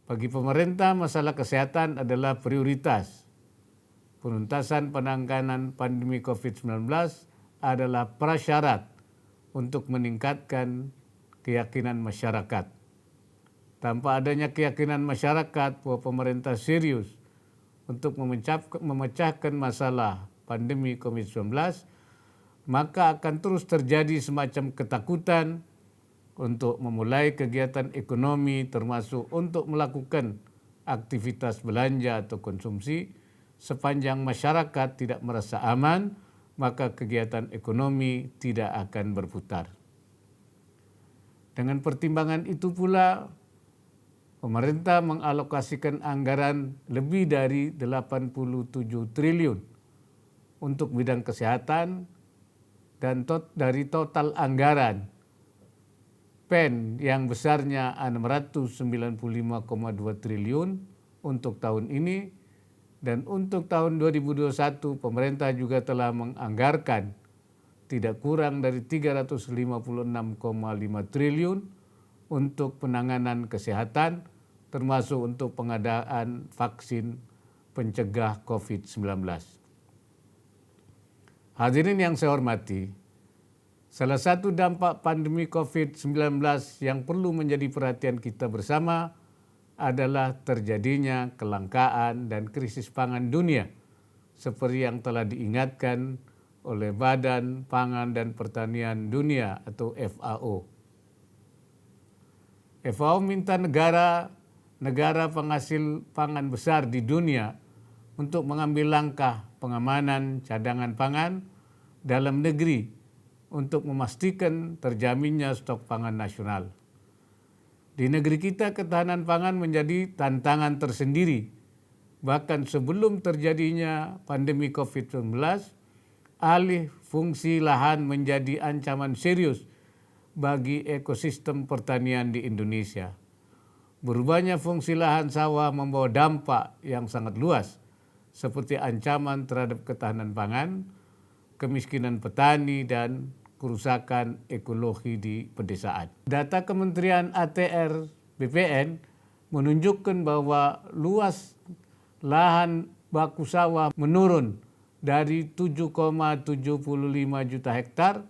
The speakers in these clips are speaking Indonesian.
Bagi pemerintah, masalah kesehatan adalah prioritas. Penuntasan penanganan pandemi COVID-19 adalah prasyarat untuk meningkatkan keyakinan masyarakat. Tanpa adanya keyakinan masyarakat bahwa pemerintah serius untuk memecahkan masalah pandemi COVID-19, maka akan terus terjadi semacam ketakutan untuk memulai kegiatan ekonomi, termasuk untuk melakukan aktivitas belanja atau konsumsi. Sepanjang masyarakat tidak merasa aman, maka kegiatan ekonomi tidak akan berputar. Dengan pertimbangan itu pula, pemerintah mengalokasikan anggaran lebih dari 87 triliun untuk bidang kesehatan, dan dari total anggaran PEN yang besarnya 695,2 triliun untuk tahun ini, dan untuk tahun 2021 pemerintah juga telah menganggarkan tidak kurang dari 356,5 triliun untuk penanganan kesehatan, termasuk untuk pengadaan vaksin pencegah COVID-19. Hadirin yang saya hormati, salah satu dampak pandemi COVID-19 yang perlu menjadi perhatian kita bersama adalah terjadinya kelangkaan dan krisis pangan dunia, seperti yang telah diingatkan oleh Badan Pangan dan Pertanian Dunia atau FAO. FAO minta negara penghasil pangan besar di dunia untuk mengambil langkah pengamanan cadangan pangan dalam negeri untuk memastikan terjaminnya stok pangan nasional. Di negeri kita ketahanan pangan menjadi tantangan tersendiri. Bahkan sebelum terjadinya pandemi COVID-19, alih fungsi lahan menjadi ancaman serius bagi ekosistem pertanian di Indonesia. Berubahnya fungsi lahan sawah membawa dampak yang sangat luas, seperti ancaman terhadap ketahanan pangan, kemiskinan petani, dan kerusakan ekologi di pedesaan. Data Kementerian ATR BPN menunjukkan bahwa luas lahan baku sawah menurun dari 7,75 juta hektar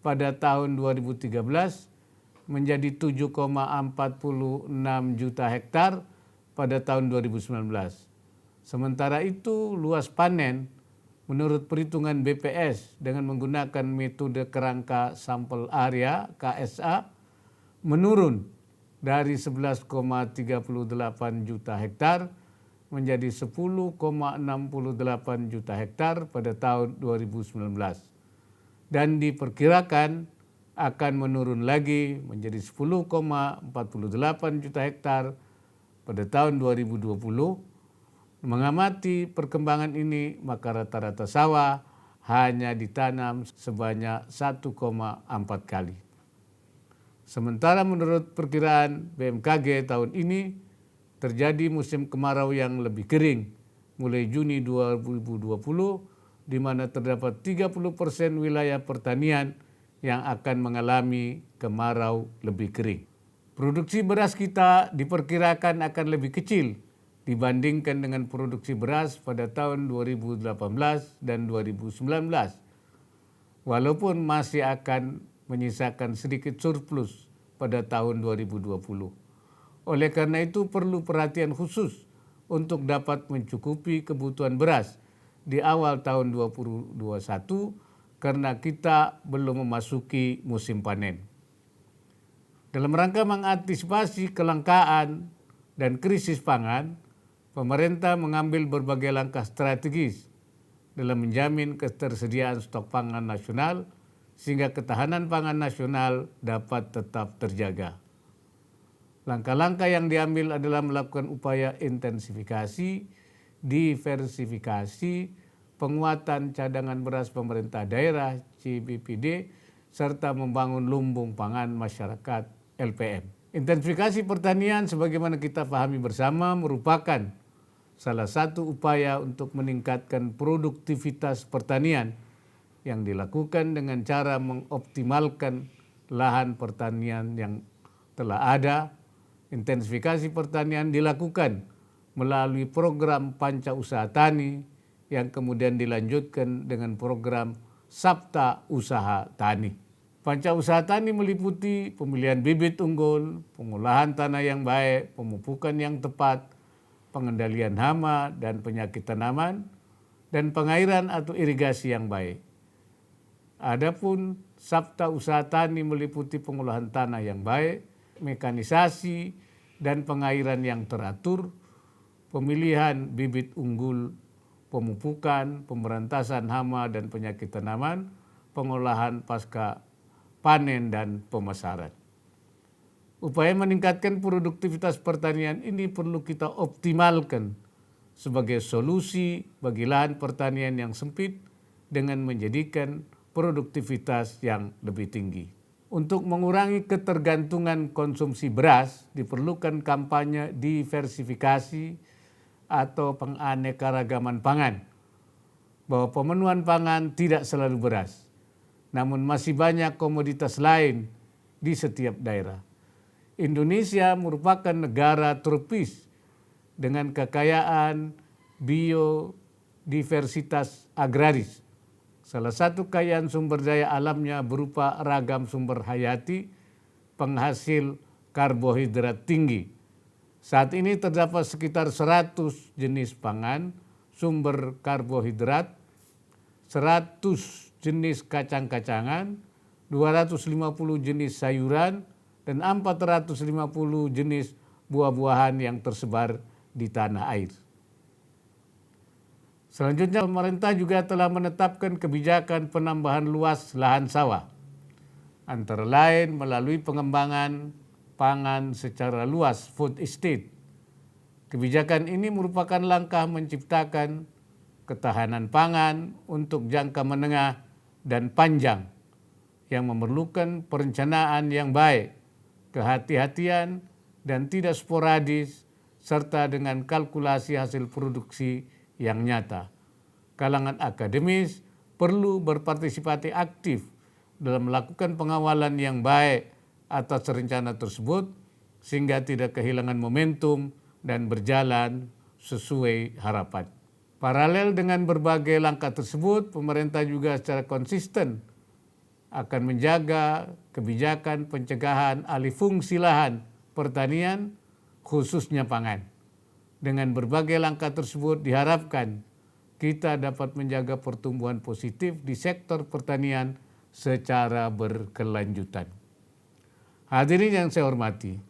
pada tahun 2013 menjadi 7,46 juta hektar pada tahun 2019. Sementara itu, luas panen menurut perhitungan BPS dengan menggunakan metode kerangka sampel area KSA menurun dari 11,38 juta hektar menjadi 10,68 juta hektar pada tahun 2019 dan diperkirakan akan menurun lagi menjadi 10,48 juta hektar pada tahun 2020. Mengamati perkembangan ini, maka rata-rata sawah hanya ditanam sebanyak 1,4 kali. Sementara menurut perkiraan BMKG tahun ini terjadi musim kemarau yang lebih kering mulai Juni 2020, di mana terdapat 30% wilayah pertanian yang akan mengalami kemarau lebih kering. Produksi beras kita diperkirakan akan lebih kecil dibandingkan dengan produksi beras pada tahun 2018 dan 2019, walaupun masih akan menyisakan sedikit surplus pada tahun 2020. Oleh karena itu perlu perhatian khusus untuk dapat mencukupi kebutuhan beras di awal tahun 2021 karena kita belum memasuki musim panen. Dalam rangka mengantisipasi kelangkaan dan krisis pangan, pemerintah mengambil berbagai langkah strategis dalam menjamin ketersediaan stok pangan nasional sehingga ketahanan pangan nasional dapat tetap terjaga. Langkah-langkah yang diambil adalah melakukan upaya intensifikasi, diversifikasi, penguatan cadangan beras pemerintah daerah CBPD, serta membangun lumbung pangan masyarakat LPM. Intensifikasi pertanian sebagaimana kita pahami bersama merupakan salah satu upaya untuk meningkatkan produktivitas pertanian yang dilakukan dengan cara mengoptimalkan lahan pertanian yang telah ada Intensifikasi pertanian dilakukan melalui program Panca Usaha Tani yang kemudian dilanjutkan dengan program Sabta Usaha Tani. Panca Usaha Tani meliputi pemilihan bibit unggul, pengolahan tanah yang baik, pemupukan yang tepat, pengendalian hama dan penyakit tanaman, dan pengairan atau irigasi yang baik. Adapun Sabta Usaha Tani meliputi pengolahan tanah yang baik, mekanisasi dan pengairan yang teratur, pemilihan bibit unggul, pemupukan, pemberantasan hama dan penyakit tanaman, pengolahan pasca panen dan pemasaran. Upaya meningkatkan produktivitas pertanian ini perlu kita optimalkan sebagai solusi bagi lahan pertanian yang sempit dengan menjadikan produktivitas yang lebih tinggi. Untuk mengurangi ketergantungan konsumsi beras, diperlukan kampanye diversifikasi atau penganekaragaman pangan, bahwa pemenuhan pangan tidak selalu beras, namun masih banyak komoditas lain di setiap daerah. Indonesia merupakan negara tropis dengan kekayaan biodiversitas agraris. Salah satu kekayaan sumber daya alamnya berupa ragam sumber hayati penghasil karbohidrat tinggi. Saat ini terdapat sekitar 100 jenis pangan, sumber karbohidrat, 100 jenis kacang-kacangan, 250 jenis sayuran, dan 450 jenis buah-buahan yang tersebar di tanah air. Selanjutnya, pemerintah juga telah menetapkan kebijakan penambahan luas lahan sawah, antara lain melalui pengembangan pangan secara luas food estate. Kebijakan ini merupakan langkah menciptakan ketahanan pangan untuk jangka menengah dan panjang yang memerlukan perencanaan yang baik, kehati-hatian dan tidak sporadis, serta dengan kalkulasi hasil produksi yang nyata. Kalangan akademis perlu berpartisipasi aktif dalam melakukan pengawalan yang baik atas rencana tersebut sehingga tidak kehilangan momentum dan berjalan sesuai harapan. Paralel dengan berbagai langkah tersebut, pemerintah juga secara konsisten akan menjaga kebijakan pencegahan alih fungsi lahan pertanian khususnya pangan. Dengan berbagai langkah tersebut diharapkan kita dapat menjaga pertumbuhan positif di sektor pertanian secara berkelanjutan. Hadirin yang saya hormati,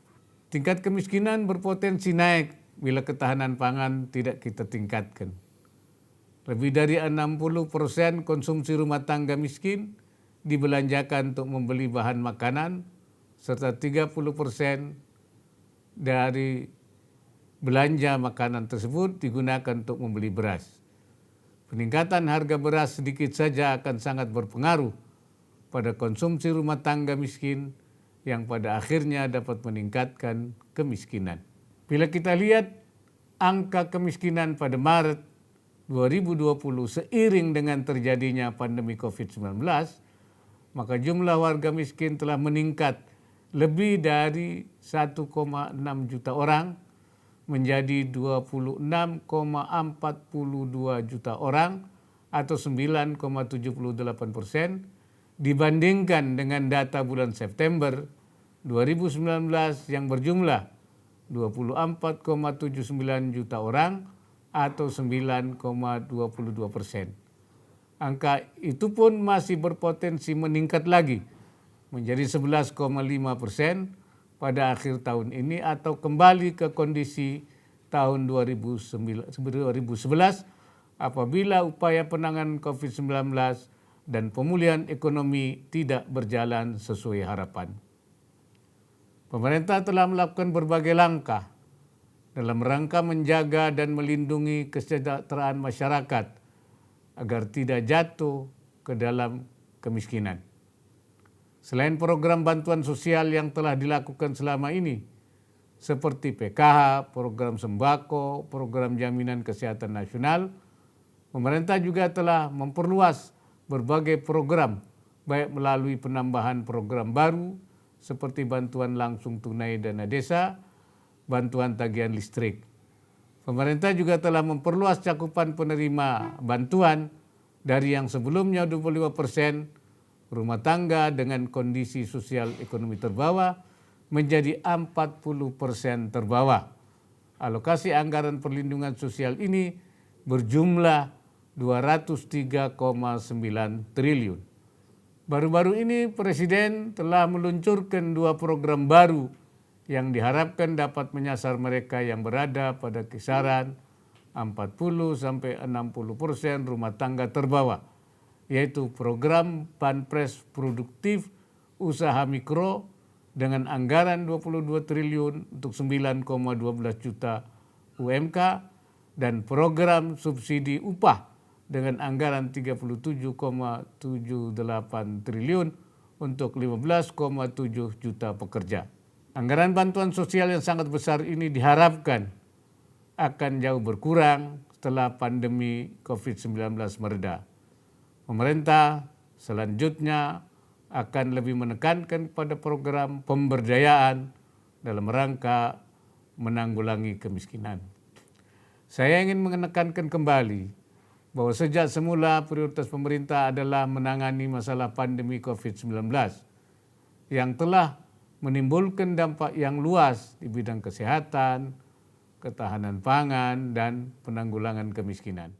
tingkat kemiskinan berpotensi naik bila ketahanan pangan tidak kita tingkatkan. Lebih dari 60% konsumsi rumah tangga miskin dibelanjakan untuk membeli bahan makanan, serta 30% dari belanja makanan tersebut digunakan untuk membeli beras. Peningkatan harga beras sedikit saja akan sangat berpengaruh pada konsumsi rumah tangga miskin yang pada akhirnya dapat meningkatkan kemiskinan. Bila kita lihat angka kemiskinan pada Maret 2020 seiring dengan terjadinya pandemi COVID-19, maka jumlah warga miskin telah meningkat lebih dari 1,6 juta orang menjadi 26,42 juta orang atau 9,78% dibandingkan dengan data bulan September 2019 yang berjumlah 24,79 juta orang atau 9,22%. Angka itu pun masih berpotensi meningkat lagi menjadi 11,5% pada akhir tahun ini atau kembali ke kondisi tahun 2011 apabila upaya penanganan COVID-19 dan pemulihan ekonomi tidak berjalan sesuai harapan. Pemerintah telah melakukan berbagai langkah dalam rangka menjaga dan melindungi kesejahteraan masyarakat agar tidak jatuh ke dalam kemiskinan. Selain program bantuan sosial yang telah dilakukan selama ini, seperti PKH, program sembako, program jaminan kesehatan nasional, pemerintah juga telah memperluas berbagai program, baik melalui penambahan program baru, seperti bantuan langsung tunai dana desa, bantuan tagihan listrik. Pemerintah juga telah memperluas cakupan penerima bantuan dari yang sebelumnya 25% rumah tangga dengan kondisi sosial ekonomi terbawah menjadi 40% terbawah. Alokasi anggaran perlindungan sosial ini berjumlah 203,9 triliun. Baru-baru ini Presiden telah meluncurkan 2 program baru yang diharapkan dapat menyasar mereka yang berada pada kisaran 40-60% rumah tangga terbawah, yaitu program Banpres Produktif Usaha Mikro dengan anggaran 22 triliun untuk 9,12 juta UMK dan program subsidi upah dengan anggaran 37,78 triliun untuk 15,7 juta pekerja. Anggaran bantuan sosial yang sangat besar ini diharapkan akan jauh berkurang setelah pandemi COVID-19 mereda. Pemerintah selanjutnya akan lebih menekankan pada program pemberdayaan dalam rangka menanggulangi kemiskinan. Saya ingin menekankan kembali bahwa sejak semula prioritas pemerintah adalah menangani masalah pandemi COVID-19 yang telah menimbulkan dampak yang luas di bidang kesehatan, ketahanan pangan, dan penanggulangan kemiskinan.